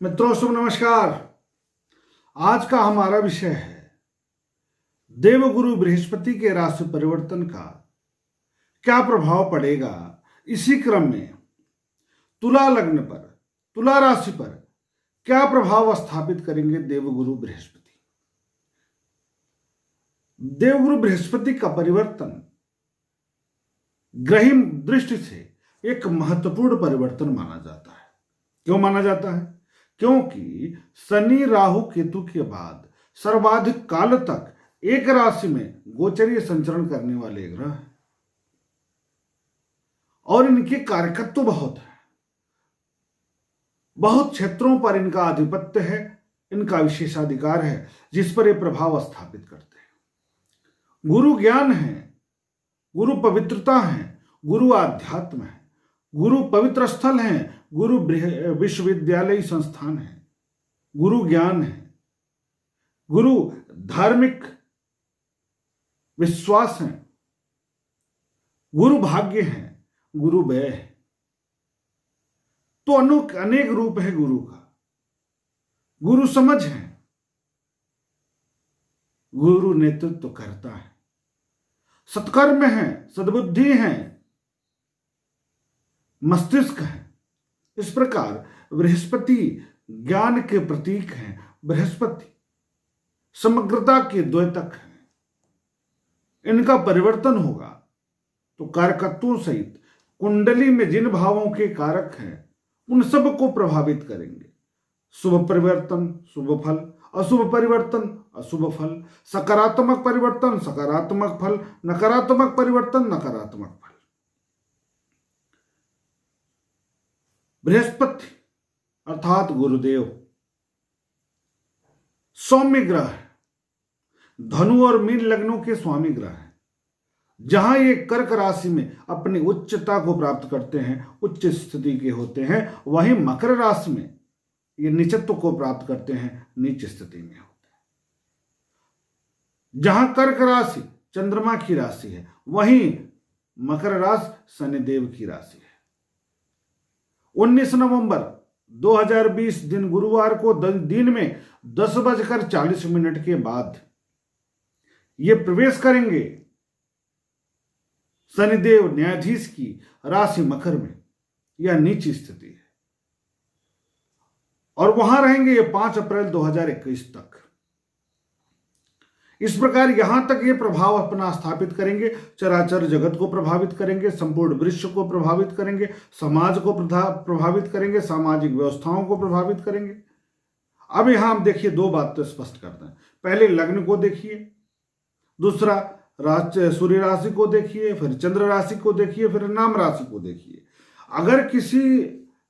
मित्रों शुभ नमस्कार। आज का हमारा विषय है देवगुरु बृहस्पति के राशि परिवर्तन का क्या प्रभाव पड़ेगा। इसी क्रम में तुला लग्न पर, तुला राशि पर क्या प्रभाव स्थापित करेंगे देवगुरु बृहस्पति। देवगुरु बृहस्पति का परिवर्तन ग्रही दृष्टि से एक महत्वपूर्ण परिवर्तन माना जाता है। क्यों माना जाता है? क्योंकि शनि राहु केतु के बाद सर्वाधिक काल तक एक राशि में गोचरीय संचरण करने वाले ग्रह हैं और इनके कारकत्व बहुत है। बहुत क्षेत्रों पर इनका आधिपत्य है, इनका विशेषाधिकार है जिस पर ये प्रभाव स्थापित करते हैं। गुरु ज्ञान है, गुरु पवित्रता है, गुरु आध्यात्म है, गुरु पवित्र स्थल है, गुरु विश्वविद्यालय संस्थान है, गुरु ज्ञान है, गुरु धार्मिक विश्वास है, गुरु भाग्य है, गुरु व्यय है। तो अनेक रूप है गुरु का। गुरु समझ है, गुरु नेतृत्व करता है, सत्कर्म है, सद्बुद्धि है, मस्तिष्क है। इस प्रकार बृहस्पति ज्ञान के प्रतीक हैं, बृहस्पति समग्रता के द्योतक हैं। इनका परिवर्तन होगा तो कारकत्वों सहित कुंडली में जिन भावों के कारक हैं उन सब को प्रभावित करेंगे। शुभ परिवर्तन शुभ फल, अशुभ परिवर्तन अशुभ फल, सकारात्मक परिवर्तन सकारात्मक फल, नकारात्मक परिवर्तन नकारात्मक फल। बृहस्पति अर्थात गुरुदेव सौम्य ग्रह है, धनु और मीन लग्नों के स्वामी ग्रह है। जहां ये कर्क राशि में अपनी उच्चता को प्राप्त करते हैं, उच्च स्थिति के होते हैं, वहीं मकर राशि में ये नीचत्व को प्राप्त करते हैं, नीच स्थिति में होते हैं। जहां कर्क राशि चंद्रमा की राशि है, वहीं मकर राशि शनिदेव की राशि है। 19 नवंबर 2020 दिन गुरुवार को दिन में 10:40 के बाद ये प्रवेश करेंगे शनिदेव न्यायाधीश की राशि मकर में। यह नीच स्थिति है और वहां रहेंगे ये 5 अप्रैल 2021 तक। इस प्रकार यहां तक ये प्रभाव अपना स्थापित करेंगे, चराचर जगत को प्रभावित करेंगे, संपूर्ण विश्व को प्रभावित करेंगे, समाज को प्रभावित करेंगे, सामाजिक व्यवस्थाओं को प्रभावित करेंगे। अब यहां हम देखिए दो बात तो स्पष्ट करते हैं। पहले लग्न को देखिए, दूसरा सूर्य राशि को देखिए, फिर चंद्र राशि को देखिए, फिर नाम राशि को देखिए। अगर किसी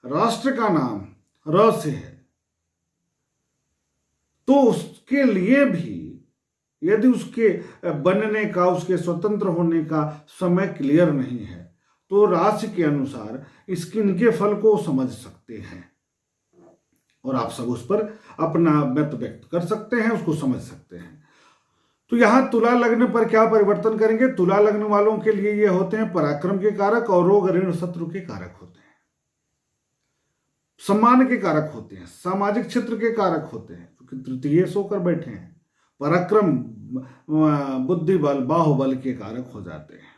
राष्ट्र का नाम र से है तो उसके लिए भी यदि उसके बनने का, उसके स्वतंत्र होने का समय क्लियर नहीं है तो राशि के अनुसार इनके फल को समझ सकते हैं और आप सब उस पर अपना मत व्यक्त कर सकते हैं, उसको समझ सकते हैं। तो यहां तुला लग्न पर क्या परिवर्तन करेंगे? तुला लग्न वालों के लिए ये होते हैं पराक्रम के कारक और रोग ऋण शत्रु के कारक होते हैं, सम्मान के कारक होते हैं, सामाजिक क्षेत्र के कारक होते हैं, क्योंकि तृतीय होकर बैठे हैं। पराक्रम बुद्धि बल बाहुबल के कारक हो जाते हैं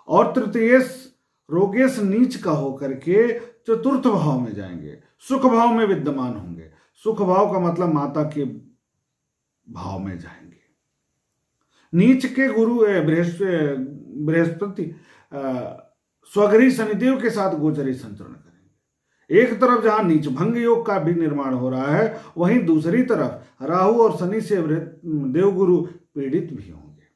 और तृतीयेश रोगेश नीच का होकर के चतुर्थ भाव में जाएंगे, सुख भाव में विद्यमान होंगे। सुख भाव का मतलब माता के भाव में जाएंगे। नीच के गुरु बृहस्पति स्वगृही शनिदेव के साथ गोचरी संचरण करेंगे। एक तरफ जहां नीच भंग योग का भी निर्माण हो रहा है, वहीं दूसरी तरफ राहु और शनि से देवगुरु पीड़ित भी होंगे।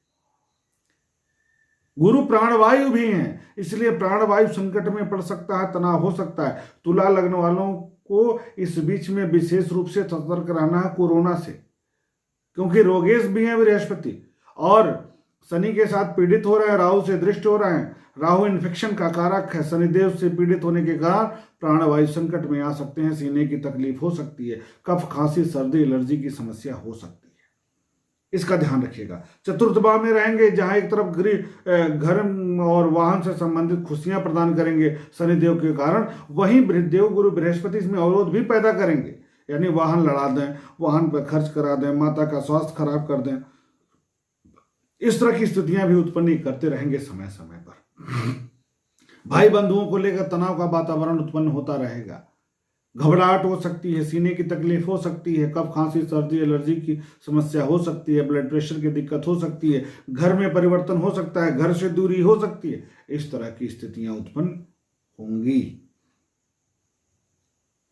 गुरु प्राणवायु भी हैं, इसलिए प्राणवायु संकट में पड़ सकता है, तनाव हो सकता है। तुला लग्न वालों को इस बीच में विशेष रूप से सतर्क रहना है कोरोना से, क्योंकि रोगेश भी हैं बृहस्पति और शनि के साथ पीड़ित हो रहे हैं, राहु से दृष्ट हो रहे हैं। राहु इन्फेक्शन का कारक है, शनिदेव से पीड़ित होने के कारण प्राणवायु संकट में आ सकते हैं, सीने की तकलीफ हो सकती है, कफ खांसी सर्दी एलर्जी की समस्या हो सकती है। इसका ध्यान रखिएगा। चतुर्थ भाव में रहेंगे जहां एक तरफ गृह, घर और वाहन से संबंधित खुशियां प्रदान करेंगे शनिदेव के कारण, वहीं देव गुरु बृहस्पति इसमें अवरोध भी पैदा करेंगे, यानी वाहन लड़ा दें, वाहन पर खर्च करा दें, माता का स्वास्थ्य खराब कर दें। इस तरह की स्थितियां भी उत्पन्न करते रहेंगे समय समय पर। भाई बंधुओं को लेकर तनाव का वातावरण उत्पन्न होता रहेगा। घबराहट हो सकती है, सीने की तकलीफ हो सकती है, कफ खांसी सर्दी एलर्जी की समस्या हो सकती है, ब्लड प्रेशर की दिक्कत हो सकती है, घर में परिवर्तन हो सकता है, घर से दूरी हो सकती है। इस तरह की स्थितियां उत्पन्न होंगी।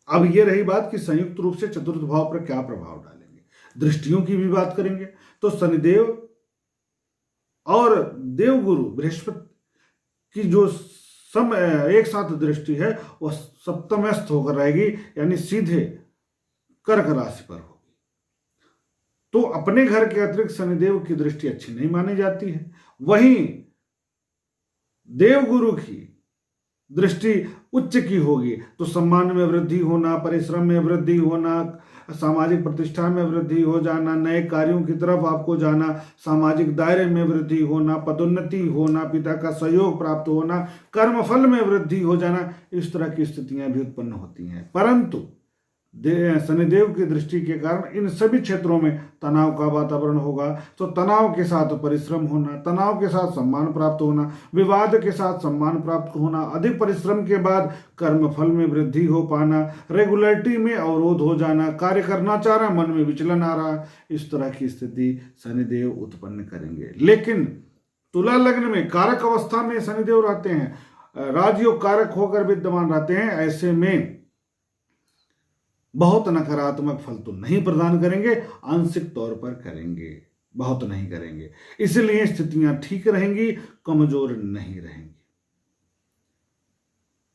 अब ये रही बात कि संयुक्त रूप से चतुर्थ भाव पर क्या प्रभाव डालेंगे। दृष्टियों की भी बात करेंगे तो शनिदेव और देवगुरु बृहस्पति की जो एक साथ दृष्टि है वह सप्तमस्थ होकर रहेगी, यानी सीधे कर्क राशि पर होगी। तो अपने घर के अतिरिक्त शनिदेव की दृष्टि अच्छी नहीं मानी जाती है। वहीं देवगुरु की दृष्टि उच्च की होगी तो सम्मान में वृद्धि होना, परिश्रम में वृद्धि होना, सामाजिक प्रतिष्ठा में वृद्धि हो जाना, नए कार्यों की तरफ आपको जाना, सामाजिक दायरे में वृद्धि होना, पदोन्नति होना, पिता का सहयोग प्राप्त होना, कर्मफल में वृद्धि हो जाना, इस तरह की स्थितियां भी उत्पन्न होती हैं। परंतु शनिदेव की दृष्टि के कारण इन सभी क्षेत्रों में तनाव का वातावरण होगा। तो तनाव के साथ परिश्रम होना, तनाव के साथ सम्मान प्राप्त होना, विवाद के साथ सम्मान प्राप्त होना, अधिक परिश्रम के बाद कर्मफल में वृद्धि हो पाना, रेगुलरिटी में अवरोध हो जाना, कार्य करना चाह रहा मन में विचलन आ रहा, इस तरह की स्थिति शनिदेव उत्पन्न करेंगे। लेकिन तुला लग्न में कारक अवस्था में शनिदेव रहते हैं, राजयोग कारक होकर विद्यमान रहते हैं, ऐसे में बहुत नकारात्मक फल तो नहीं प्रदान करेंगे, आंशिक तौर पर करेंगे, बहुत नहीं करेंगे। इसलिए स्थितियां ठीक रहेंगी, कमजोर नहीं रहेंगी।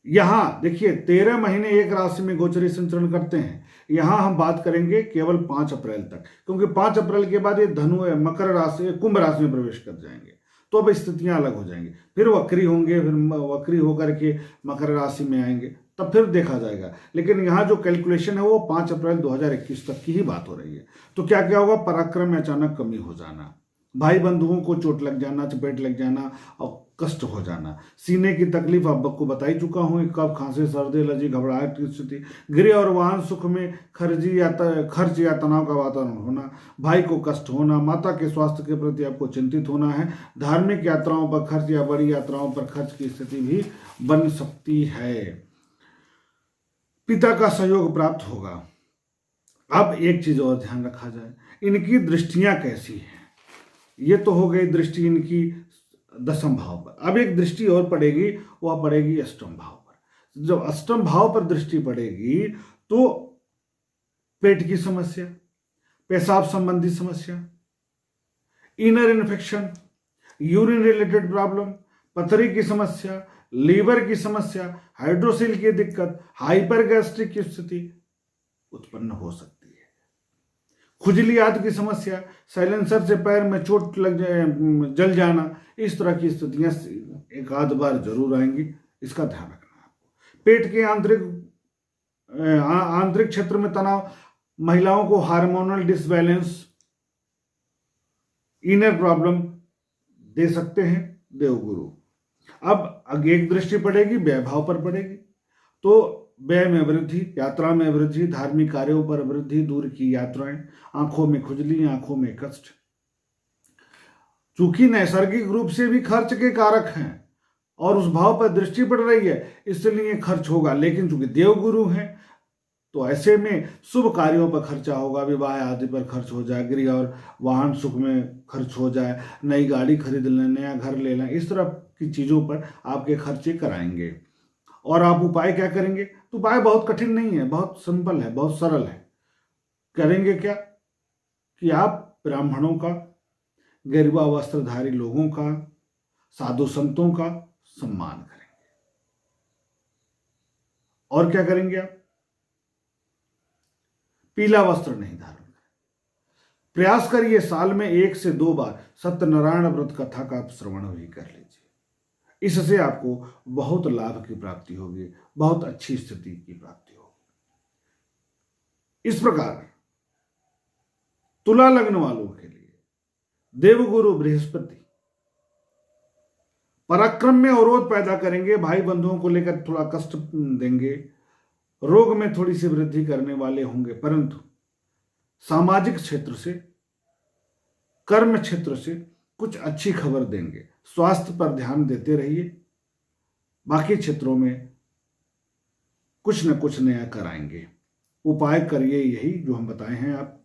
यहां देखिए 13 महीने एक राशि में गोचरी संचरण करते हैं। यहां हम बात करेंगे केवल 5 अप्रैल तक, क्योंकि 5 अप्रैल के बाद ये धनु मकर राशि कुंभ राशि में प्रवेश कर जाएंगे, तो अब स्थितियां अलग हो जाएंगी। फिर वक्री होंगे, फिर वक्री होकर के मकर राशि में आएंगे, तब फिर देखा जाएगा। लेकिन यहाँ जो कैलकुलेशन है वो 5 अप्रैल 2021 तक की ही बात हो रही है। तो क्या क्या होगा, पराक्रम में अचानक कमी हो जाना, भाई बंधुओं को चोट लग जाना, चपेट लग जाना और कष्ट हो जाना, सीने की तकलीफ आपको बता ही चुका हूँ, कफ खांसी सर्दी एलर्जी घबराहट की स्थिति, गृह और वाहन सुख में खर्च या तनाव का वातावरण होना, भाई को कष्ट होना, माता के स्वास्थ्य के प्रति आपको चिंतित होना है, धार्मिक यात्राओं पर खर्च या बड़ी यात्राओं पर खर्च की स्थिति भी बन सकती है, पिता का सहयोग प्राप्त होगा। अब एक चीज और ध्यान रखा जाए, इनकी दृष्टियां कैसी हैं। ये तो हो गई दृष्टि इनकी दशम भाव पर। अब एक दृष्टि और पड़ेगी, वह पड़ेगी अष्टम भाव पर। जब अष्टम भाव पर दृष्टि पड़ेगी तो पेट की समस्या, पेशाब संबंधी समस्या, inner infection, urine related problem, पथरी की समस्या, लीवर की समस्या, हाइड्रोसिल की दिक्कत, हाइपर गैस्ट्रिक की स्थिति उत्पन्न हो सकती है, खुजली आदि की समस्या, साइलेंसर से पैर में चोट लग जाए, जल जाना, इस तरह की स्थितियां एक आध बार जरूर आएंगी, इसका ध्यान रखना आपको। पेट के आंतरिक क्षेत्र में तनाव, महिलाओं को हार्मोनल डिसबैलेंस, इनर प्रॉब्लम दे सकते हैं देवगुरु। अब एक दृष्टि पड़ेगी व्यय भाव पर पड़ेगी, तो व्यय में वृद्धि, यात्रा में वृद्धि, धार्मिक कार्यों पर वृद्धि, दूर की यात्राएं, आंखों में खुजली, आंखों में कष्ट। चूंकि नैसर्गिक रूप से भी खर्च के कारक हैं और उस भाव पर दृष्टि पड़ रही है, इसलिए खर्च होगा। लेकिन चूंकि देवगुरु हैं तो ऐसे में शुभ कार्यों पर खर्चा होगा, विवाह आदि पर खर्च हो जाए, गृह और वाहन सुख में खर्च हो जाए, नई गाड़ी खरीद लें, नया घर ले लें, इस तरह की चीजों पर आपके खर्चे कराएंगे। और आप उपाय क्या करेंगे, तो उपाय बहुत कठिन नहीं है, बहुत सिंपल है, बहुत सरल है। करेंगे क्या कि आप ब्राह्मणों का, गेरुआ वस्त्रधारी लोगों का, साधु संतों का सम्मान करेंगे। और क्या करेंगे, आप पीला वस्त्र नहीं धारण करें। प्रयास करिए साल में 1 से 2 बार सत्यनारायण व्रत कथा का श्रवण भी कर लीजिए, इससे आपको बहुत लाभ की प्राप्ति होगी, बहुत अच्छी स्थिति की प्राप्ति होगी। इस प्रकार तुला लग्न वालों के लिए देवगुरु बृहस्पति पराक्रम में अवरोध पैदा करेंगे, भाई बंधुओं को लेकर थोड़ा कष्ट देंगे, रोग में थोड़ी सी वृद्धि करने वाले होंगे, परंतु सामाजिक क्षेत्र से, कर्म क्षेत्र से कुछ अच्छी खबर देंगे। स्वास्थ्य पर ध्यान देते रहिए, बाकी क्षेत्रों में कुछ न कुछ नया कराएंगे। उपाय करिए यही जो हम बताए हैं आप,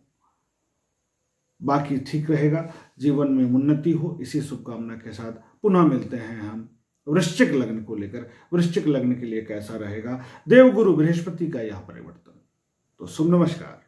बाकी ठीक रहेगा, जीवन में उन्नति हो, इसी शुभकामना के साथ पुनः मिलते हैं हम वृश्चिक लग्न को लेकर। वृश्चिक लग्न के लिए कैसा रहेगा देवगुरु बृहस्पति का यह परिवर्तन। तो शुभ नमस्कार।